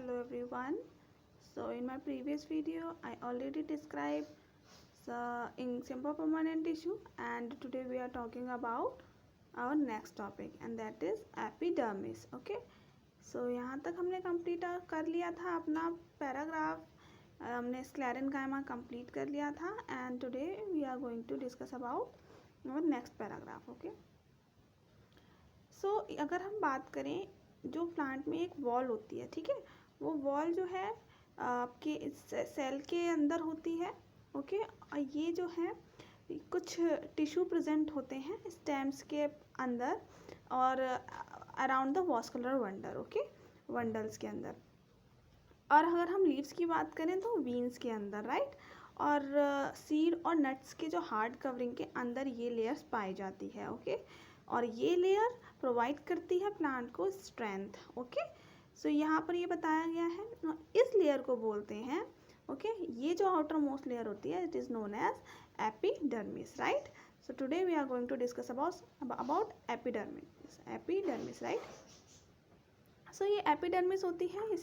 Hello everyone. So in my previous video I already described the in simple permanent tissue, and today we are talking about our next topic, and that is epidermis. Okay, so यहाँ तक हमने complete कर लिया था अपना paragraph. हमने sclerenchyma complete कर लिया था, and today we are going to discuss about our next paragraph. Okay, so अगर हम बात करें, जो प्लांट में एक वॉल होती है, ठीक है, वो वॉल जो है आपके सेल के अंदर होती है. ओके, और ये जो है कुछ टिश्यू प्रेजेंट होते हैं स्टेम्स के अंदर और around the vascular bundle. Okay, bundles के अंदर. और अगर हम लीव्स की बात करें तो वीन्स के अंदर, राइट. और सीड और नट्स के जो हार्ड कवरिंग के अंदर ये लेयर्स पाई जाती है. ओके, और ये लेयर प्रोवाइड करती है प्लांट को स्ट्रेंथ. ओके, सो यहाँ पर ये बताया गया है, इस लेयर को बोलते हैं. ओके, ये जो आउटर मोस्ट लेयर होती है it is known as epidermis, right. So today we are going to discuss about epidermis, right. So ये एपिडर्मिस होती है, ये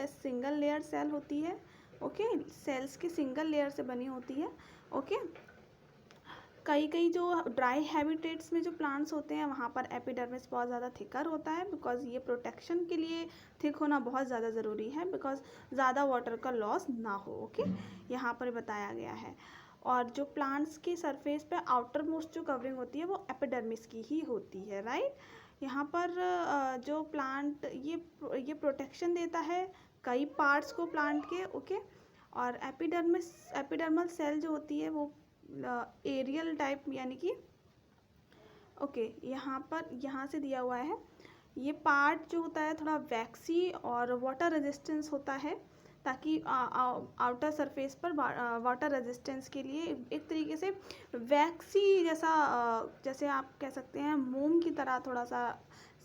सिंगल लेयर सेल होती है. ओके, सेल्स की सिंगल लेयर से बनी होती है. ओके, कई जो ड्राई हैबिटेट्स में जो प्लांट्स होते हैं वहाँ पर एपिडर्मिस बहुत ज़्यादा थिकर होता है, बिकॉज ये प्रोटेक्शन के लिए थिक होना बहुत ज़्यादा ज़रूरी है, बिकॉज ज़्यादा वाटर का लॉस ना हो. ओके, यहाँ पर बताया गया है. और जो प्लांट्स के सरफेस पे आउटर मोस्ट जो कवरिंग होती है वो एपिडर्मिस की ही होती है, राइट. यहाँ पर जो प्लांट ये प्रोटेक्शन देता है कई पार्ट्स को प्लांट के. ओके, और एपिडर्मल सेल जो होती है वो एरियल टाइप, यानी कि ओके, यहाँ से दिया हुआ है. ये पार्ट जो होता है थोड़ा वैक्सी और वाटर रेजिस्टेंस होता है, ताकि आउटर सरफेस पर वाटर रेजिस्टेंस के लिए एक तरीके से वैक्सी जैसा, जैसे आप कह सकते हैं मोम की तरह थोड़ा सा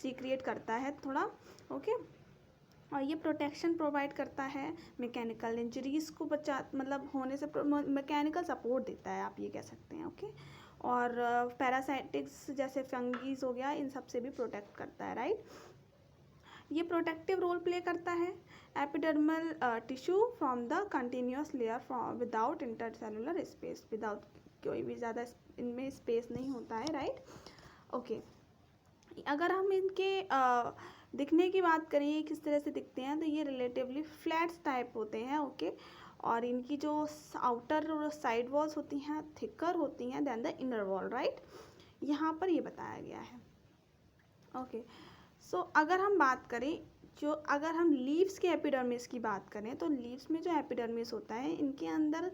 सीक्रिएट करता है थोड़ा. ओके, और ये प्रोटेक्शन प्रोवाइड करता है, मैकेनिकल इंजरीज़ को मतलब होने से मैकेनिकल सपोर्ट देता है, आप ये कह सकते हैं. ओके, और पैरासाइटिक्स जैसे फंगीज हो गया, इन सब से भी प्रोटेक्ट करता है, राइट. ये प्रोटेक्टिव रोल प्ले करता है epidermal tissue from the continuous layer without intercellular space, without कोई भी ज़्यादा इनमें स्पेस नहीं होता है, राइट. ओके, अगर हम इनके दिखने की बात करें किस तरह से दिखते हैं, तो ये रिलेटिवली फ्लैट्स टाइप होते हैं. ओके, और इनकी जो आउटर और साइड वॉल्स होती हैं थिकर होती हैं then the inner wall, right. यहाँ पर ये बताया गया है. ओके, सो अगर हम बात करें, अगर हम लीव्स के एपिडर्मिस की बात करें, तो लीव्स में जो एपिडर्मिस होता है इनके अंदर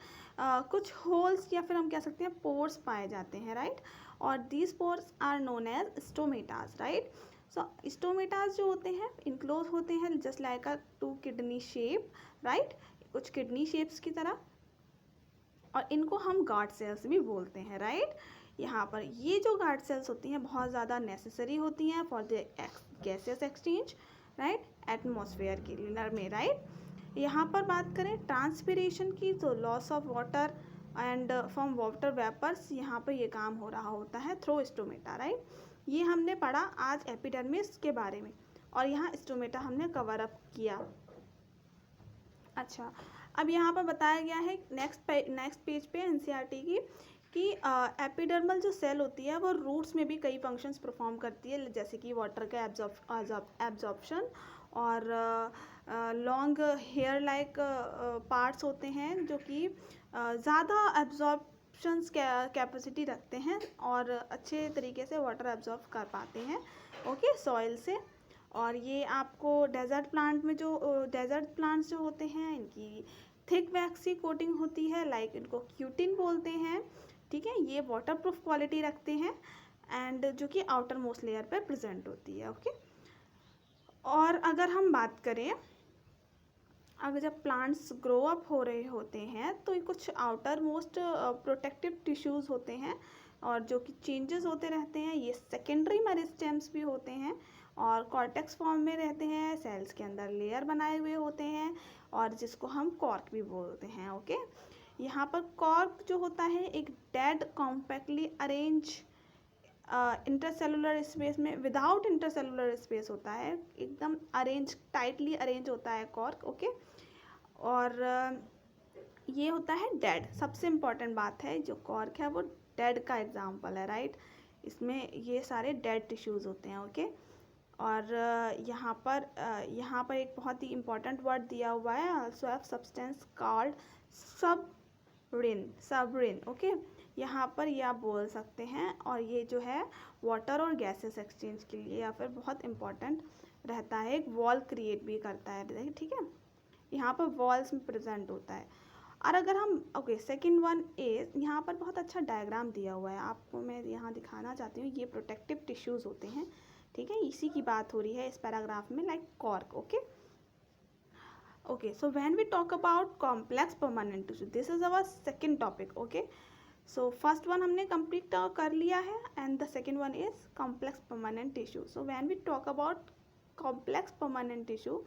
कुछ होल्स या फिर हम कह सकते हैं पोर्स पाए जाते हैं, राइट. और these pores are known as stomatas, right. So stomatas जो होते हैं इनक्लोज होते हैं just like a 2 kidney shape, right, कुछ किडनी शेप्स की तरह. और इनको हम गार्ड सेल्स भी बोलते हैं, राइट. यहाँ पर ये जो गार्ड सेल्स होती हैं बहुत ज़्यादा नेसेसरी होती हैं for the gases exchange, right, atmosphere के लिए में, राइट. यहाँ पर बात करें ट्रांसपिरेशन की, तो loss of water and from water vapours, यहाँ पर ये काम हो रहा होता है थ्रू स्टोमेटा, राइट. ये हमने पढ़ा आज एपिडर्मिस के बारे में, और यहाँ स्टोमेटा हमने कवर अप किया. अच्छा, अब यहाँ पर बताया गया है नेक्स्ट पेज पे एनसीईआरटी की कि एपिडर्मल जो सेल होती है वो रूट्स में भी कई फंक्शंस परफॉर्म करती है, जैसे कि वाटर का एब्जॉर्प्शन, और लॉन्ग हेयर लाइक पार्ट्स होते हैं जो कि ज़्यादा एब्जॉर्प्शंस कैपेसिटी रखते हैं और अच्छे तरीके से वाटर एब्जॉर्ब कर पाते हैं. ओके, सॉइल से. और ये आपको डेजर्ट प्लांट्स जो होते हैं इनकी थिक वैक्सी कोटिंग होती है, लाइक इनको क्यूटिन बोलते हैं, ठीक है. ये वाटर प्रूफ क्वालिटी रखते हैं, एंड जो कि आउटर मोस्ट लेयर पर प्रेजेंट होती है. ओके, और अगर हम बात करें, अगर जब प्लांट्स ग्रो अप हो रहे होते हैं तो ये कुछ आउटर मोस्ट प्रोटेक्टिव टिश्यूज़ होते हैं और जो कि चेंजेस होते रहते हैं. ये सेकेंडरी मेरिस्टेम्स भी होते हैं और कॉर्टेक्स फॉर्म में रहते हैं, सेल्स के अंदर लेयर बनाए हुए होते हैं, और जिसको हम कॉर्क भी बोलते हैं. ओके, यहाँ पर कॉर्क जो होता है एक dead compactly arrange intercellular space में विदाउट इंटरसेलुलर स्पेस होता है, एकदम अरेंज टाइटली अरेंज होता है कॉर्क, ओके। और ये होता है डेड। सबसे इम्पॉर्टेंट बात है, जो कॉर्क है वो डेड का एग्जाम्पल है, राइट। इसमें ये सारे डेड टिश्यूज़ होते हैं, ओके। और यहाँ पर एक बहुत ही इम्पॉर्टेंट वर्ड दिया हुआ है, also have substance called suberin, okay. यहाँ पर ये आप बोल सकते हैं, और ये जो है वाटर और गैसेस एक्सचेंज के लिए या फिर बहुत इम्पॉर्टेंट रहता है, एक वॉल क्रिएट भी करता है, ठीक है। यहाँ पर वॉल्स में प्रेजेंट होता है। और अगर हम ओके, सेकंड वन इज, यहाँ पर बहुत अच्छा डायग्राम दिया हुआ है, आपको मैं यहाँ दिखाना चाहती हूँ। ये प्रोटेक्टिव टिश्यूज़ होते हैं, ठीक है, इसी की बात हो रही है इस पैराग्राफ में, like cork, okay. Okay, so when we talk about complex permanent tissue, this is our second topic, okay. So first one हमने कंप्लीट कर लिया है, and the second one is complex permanent tissue. So when we talk about complex permanent tissue,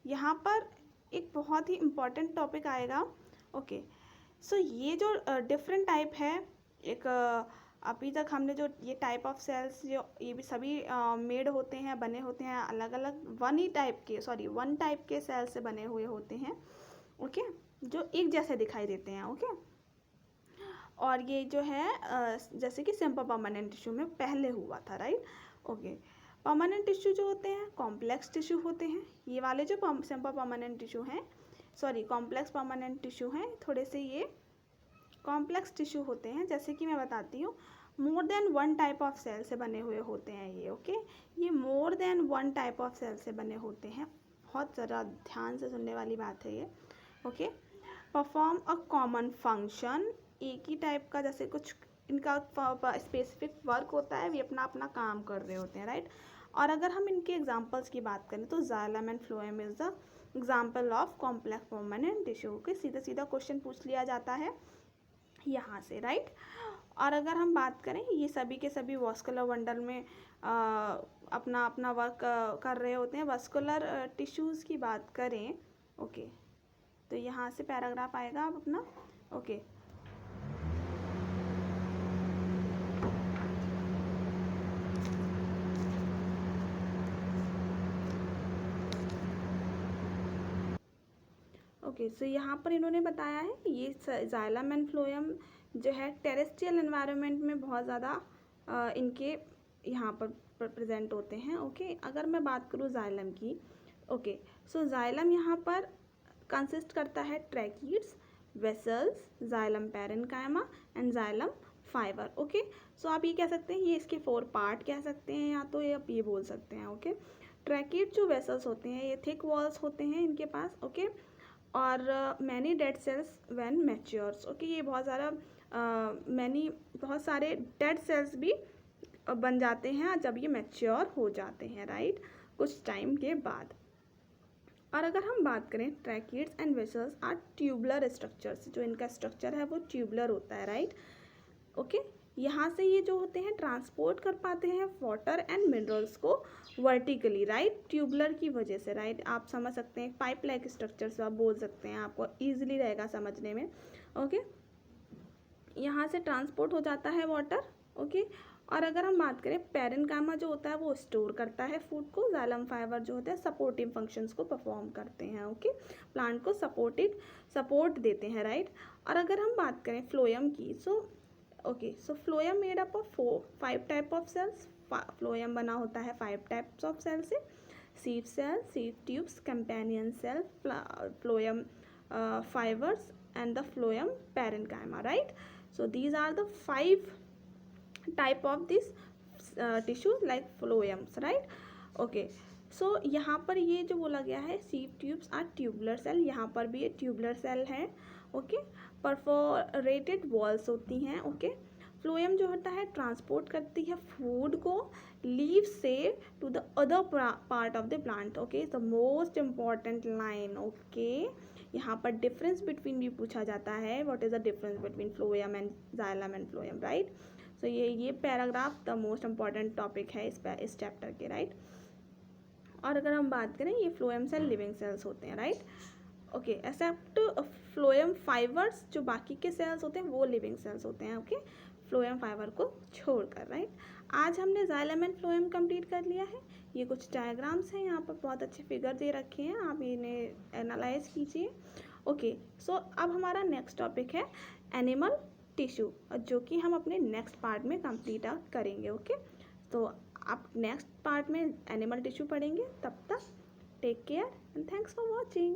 यहाँ पर एक बहुत ही important topic आएगा, ओके। सो ये जो डिफरेंट टाइप है, एक अभी तक हमने जो ये टाइप ऑफ सेल्स, जो ये भी सभी मेड होते हैं, बने होते हैं अलग अलग वन टाइप के सेल से बने हुए होते हैं, ओके, जो एक जैसे दिखाई देते हैं, ओके। और ये जो है जैसे कि सिंपल परमानेंट टिश्यू में पहले हुआ था, राइट, ओके। परमानेंट टिश्यू जो होते हैं कॉम्प्लेक्स टिश्यू होते हैं। ये वाले जो सिंपल परमानेंट टिश्यू हैं, कॉम्प्लेक्स परमानेंट टिश्यू हैं, थोड़े से ये कॉम्प्लेक्स टिश्यू होते हैं। जैसे कि मैं बताती हूँ, more than one type of cell से बने हुए होते हैं ये, ओके। ये more than one type of cell से बने होते हैं, बहुत ज़रा ध्यान से सुनने वाली बात है ये, okay. Perform a common function, एक ही टाइप का, जैसे कुछ इनका स्पेसिफिक वर्क होता है, वे अपना अपना काम कर रहे होते हैं, राइट। और अगर हम इनके एग्जांपल्स की बात करें तो xylem and phloem is the example of complex permanent tissue, के सीधा सीधा क्वेश्चन पूछ लिया जाता है यहाँ से, राइट। और अगर हम बात करें, ये सभी के सभी वास्कुलर बंडल में अपना अपना वर्क कर रहे होते हैं। वास्कुलर टिश्यूज़ की बात करें, ओके, तो यहाँ से पैराग्राफ आएगा अब अपना, ओके। ओके, सो यहाँ पर इन्होंने बताया है ये जाइलम एंड फ्लोएम जो है टेरेस्ट्रियल एनवायरनमेंट में बहुत ज़्यादा इनके यहाँ पर प्रेजेंट होते हैं, ओके। अगर मैं बात करूँ जाइलम की, ओके, सो जाइलम यहाँ पर कंसिस्ट करता है tracheids, vessels, xylem parenchyma and xylem fibre, okay. So आप ये कह सकते हैं, ये इसके 4 पार्ट कह सकते हैं, या तो ये आप ये बोल सकते हैं, ओके। ट्रैकीड जो वेसल्स होते हैं, ये थिक वॉल्स होते हैं इनके पास, ओके। और many dead cells when matures, okay, ये बहुत ज़्यादा बहुत सारे डेड सेल्स भी बन जाते हैं जब ये मैच्योर हो जाते हैं, राइट, कुछ टाइम के बाद। और अगर हम बात करें, tracheids and vessels are tubular structures, जो इनका स्ट्रक्चर है वो ट्यूबुलर होता है, राइट, ओके। यहाँ से ये जो होते हैं ट्रांसपोर्ट कर पाते हैं वाटर एंड मिनरल्स को वर्टिकली, राइट, ट्यूबुलर की वजह से, राइट। आप समझ सकते हैं, पाइप लाइक स्ट्रक्चर से आप बोल सकते हैं, आपको ईजिली रहेगा समझने में, ओके। यहाँ से ट्रांसपोर्ट हो जाता है वाटर, ओके। और अगर हम बात करें, पैरेन्काइमा जो होता है वो स्टोर करता है फूड को, जाइलम फाइबर जो होता है सपोर्टिव फंक्शंस को परफॉर्म करते हैं, ओके, प्लांट को सपोर्ट देते हैं, राइट। और अगर हम बात करें फ्लोएम की, okay, so phloem made up of 5 type of cells. Phloem बना होता है 5 टाइप्स ऑफ सेल से, sieve cell, sieve tubes, companion cell, phloem fibers and the phloem parenchyma, right. So these are the 5 type of this tissues like phloems, right, okay. So यहाँ पर ये जो बोला गया है, sieve tubes are tubular cell, यहाँ पर भी ये ट्यूबुलर सेल है, ओके। परफोरेटेड वॉल्स होती हैं, ओके। फ्लोएम जो होता है ट्रांसपोर्ट करती है फूड को लीव से to the other part of the plant, okay, the most important line, okay. यहाँ पर डिफरेंस बिटवीन भी पूछा जाता है, what is the difference between phloem and xylem and phloem, right. So ये paragraph the most important topic है इस chapter के, राइट। और अगर हम बात करें, ये फ्लोएम सेल लिविंग सेल्स होते हैं, right, okay, except phloem fibres, जो बाकी के सेल्स होते हैं वो लिविंग सेल्स होते हैं, ओके, फ्लोएम फाइबर को छोड़कर, राइट। आज हमने जाइलम एंड फ्लोएम कंप्लीट कर लिया है। ये कुछ डायग्राम्स हैं, यहाँ पर बहुत अच्छे फिगर दे रखे हैं, आप इन्हें एनालाइज कीजिए। ओके, सो अब हमारा नेक्स्ट टॉपिक है एनिमल टिश्यू, जो कि हम अपने नेक्स्ट पार्ट में कंप्लीट करेंगे। ओके, तो आप नेक्स्ट पार्ट में एनिमल टिश्यू पढ़ेंगे। तब तक take care and thanks for watching.